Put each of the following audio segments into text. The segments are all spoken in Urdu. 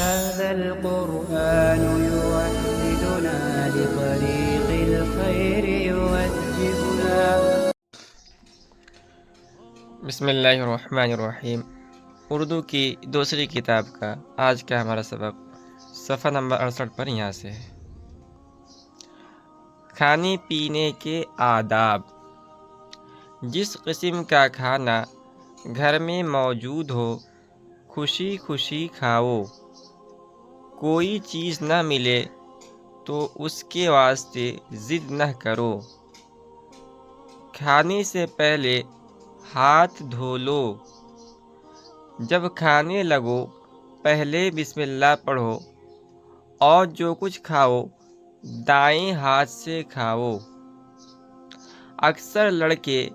هذا القرآن يوحدنا لطريق الخير يوجهنا. بسم اللہ الرحمن الرحیم۔ اردو کی دوسری کتاب کا آج کا ہمارا سبق صفحہ نمبر 68 پر یہاں سے ہے۔ کھانے پینے کے آداب۔ جس قسم کا کھانا گھر میں موجود ہو خوشی خوشی کھاؤ، کوئی چیز نہ ملے تو اس کے واسطے ضد نہ کرو۔ کھانے سے پہلے ہاتھ دھو لو، جب کھانے لگو پہلے بسم اللہ پڑھو، اور جو کچھ کھاؤ دائیں ہاتھ سے کھاؤ۔ اکثر لڑکے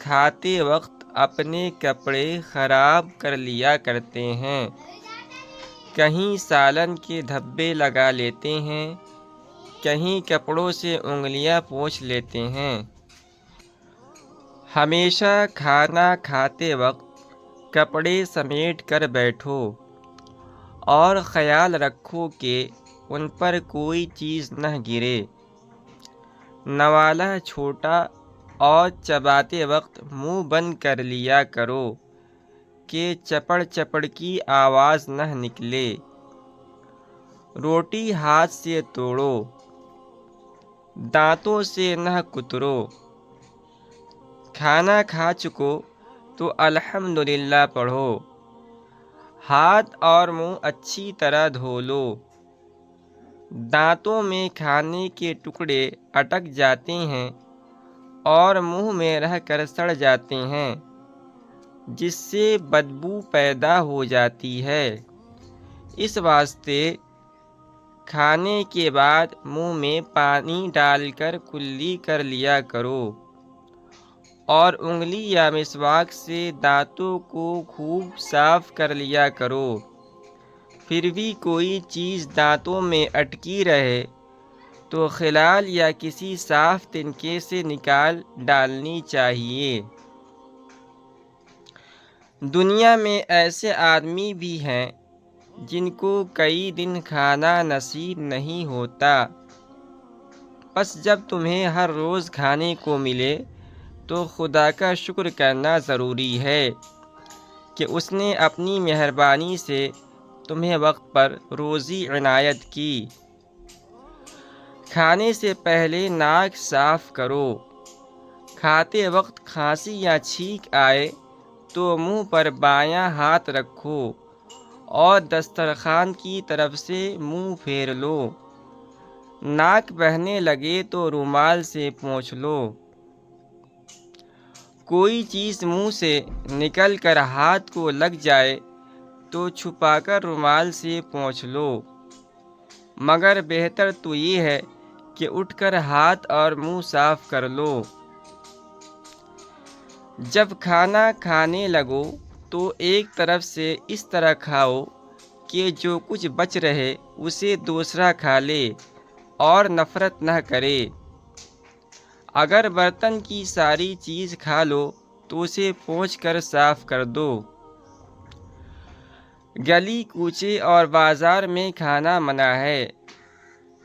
کھاتے وقت اپنے کپڑے خراب کر لیا کرتے ہیں، کہیں سالن کے دھبے لگا لیتے ہیں، کہیں کپڑوں سے انگلیاں پوچھ لیتے ہیں۔ ہمیشہ کھانا کھاتے وقت کپڑے سمیٹ کر بیٹھو اور خیال رکھو کہ ان پر کوئی چیز نہ گرے۔ نوالہ چھوٹا اور چباتے وقت منہ بند کر لیا کرو کہ چپڑ چپڑ کی آواز نہ نکلے۔ روٹی ہاتھ سے توڑو، دانتوں سے نہ کترو۔ کھانا کھا چکو تو الحمدللہ پڑھو۔ ہاتھ اور منہ اچھی طرح دھو لو۔ دانتوں میں کھانے کے ٹکڑے اٹک جاتے ہیں اور منہ میں رہ کر سڑ جاتے ہیں، جس سے بدبو پیدا ہو جاتی ہے۔ اس واسطے کھانے کے بعد منہ میں پانی ڈال کر کلی کر لیا کرو، اور انگلی یا مسواک سے دانتوں کو خوب صاف کر لیا کرو۔ پھر بھی کوئی چیز دانتوں میں اٹکی رہے تو خلال یا کسی صاف تنکے سے نکال ڈالنی چاہیے۔ دنیا میں ایسے آدمی بھی ہیں جن کو کئی دن کھانا نصیب نہیں ہوتا، پس جب تمہیں ہر روز کھانے کو ملے تو خدا کا شکر کرنا ضروری ہے کہ اس نے اپنی مہربانی سے تمہیں وقت پر روزی عنایت کی۔ کھانے سے پہلے ناک صاف کرو۔ کھاتے وقت کھانسی یا چھینک آئے تو منہ پر بایاں ہاتھ رکھو اور دسترخوان کی طرف سے منہ پھیر لو۔ ناک بہنے لگے تو رومال سے پونچھ لو۔ کوئی چیز منہ سے نکل کر ہاتھ کو لگ جائے تو چھپا کر رومال سے پونچھ لو، مگر بہتر تو یہ ہے کہ اٹھ کر ہاتھ اور منہ صاف کر لو۔ جب کھانا کھانے لگو تو ایک طرف سے اس طرح کھاؤ کہ جو کچھ بچ رہے اسے دوسرا کھا لے اور نفرت نہ کرے۔ اگر برتن کی ساری چیز کھا لو تو اسے پونچھ کر صاف کر دو۔ گلی کوچے اور بازار میں کھانا منع ہے،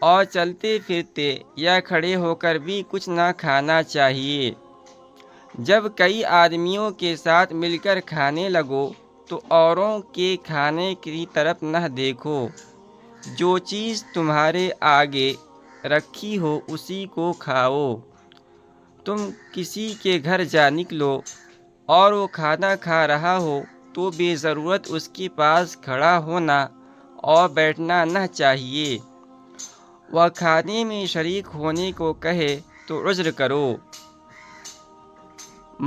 اور چلتے پھرتے یا کھڑے ہو کر بھی کچھ نہ کھانا چاہیے۔ جب کئی آدمیوں کے ساتھ مل کر کھانے لگو تو اوروں کے کھانے کی طرف نہ دیکھو، جو چیز تمہارے آگے رکھی ہو اسی کو کھاؤ۔ تم کسی کے گھر جا نکلو اور وہ کھانا کھا رہا ہو تو بے ضرورت اس کے پاس کھڑا ہونا اور بیٹھنا نہ چاہیے۔ وہ کھانے میں شریک ہونے کو کہے تو عذر کرو،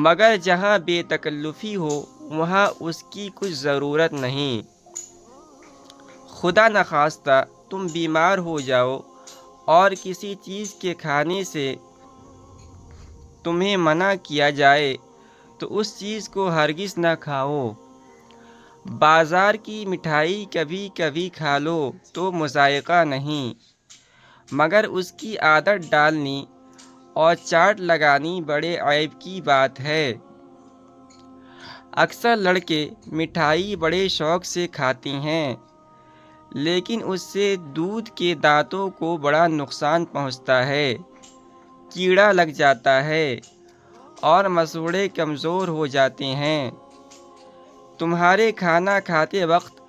مگر جہاں بے تکلفی ہو وہاں اس کی کچھ ضرورت نہیں۔ خدا نخواستہ تم بیمار ہو جاؤ اور کسی چیز کے کھانے سے تمہیں منع کیا جائے تو اس چیز کو ہرگز نہ کھاؤ۔ بازار کی مٹھائی کبھی کبھی کھا لو تو مضائقہ نہیں، مگر اس کی عادت ڈالنی اور چاٹ لگانی بڑے عیب کی بات ہے۔ اکثر لڑکے مٹھائی بڑے شوق سے کھاتے ہیں، لیکن اس سے دودھ کے دانتوں کو بڑا نقصان پہنچتا ہے، کیڑا لگ جاتا ہے اور مسوڑھے کمزور ہو جاتے ہیں۔ تمہارے کھانا کھاتے وقت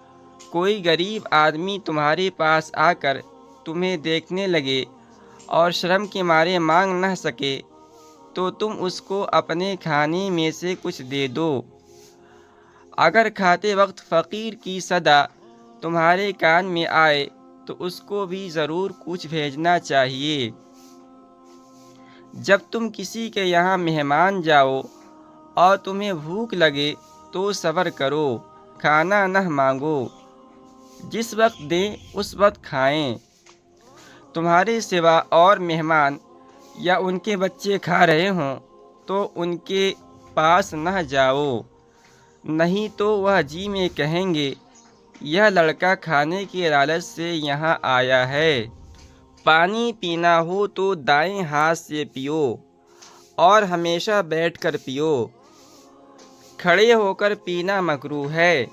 کوئی غریب آدمی تمہارے پاس آ کر تمہیں دیکھنے لگے اور شرم کے مارے مانگ نہ سکے تو تم اس کو اپنے کھانے میں سے کچھ دے دو۔ اگر کھاتے وقت فقیر کی صدا تمہارے کان میں آئے تو اس کو بھی ضرور کچھ بھیجنا چاہیے۔ جب تم کسی کے یہاں مہمان جاؤ اور تمہیں بھوک لگے تو صبر کرو، کھانا نہ مانگو، جس وقت دیں اس وقت کھائیں۔ تمہارے سوا اور مہمان یا ان کے بچے کھا رہے ہوں تو ان کے پاس نہ جاؤ، نہیں تو وہ جی میں کہیں گے یہ لڑکا کھانے کی لالچ سے یہاں آیا ہے۔ پانی پینا ہو تو دائیں ہاتھ سے پیو اور ہمیشہ بیٹھ کر پیو، کھڑے ہو کر پینا مکروہ ہے۔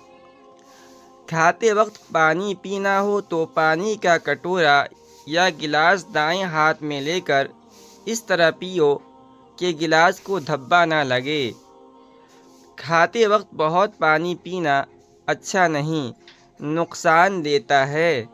کھاتے وقت پانی پینا ہو تو پانی کا کٹورا یا گلاس دائیں ہاتھ میں لے کر اس طرح پیو کہ گلاس کو دھبا نہ لگے۔ کھاتے وقت بہت پانی پینا اچھا نہیں، نقصان دیتا ہے۔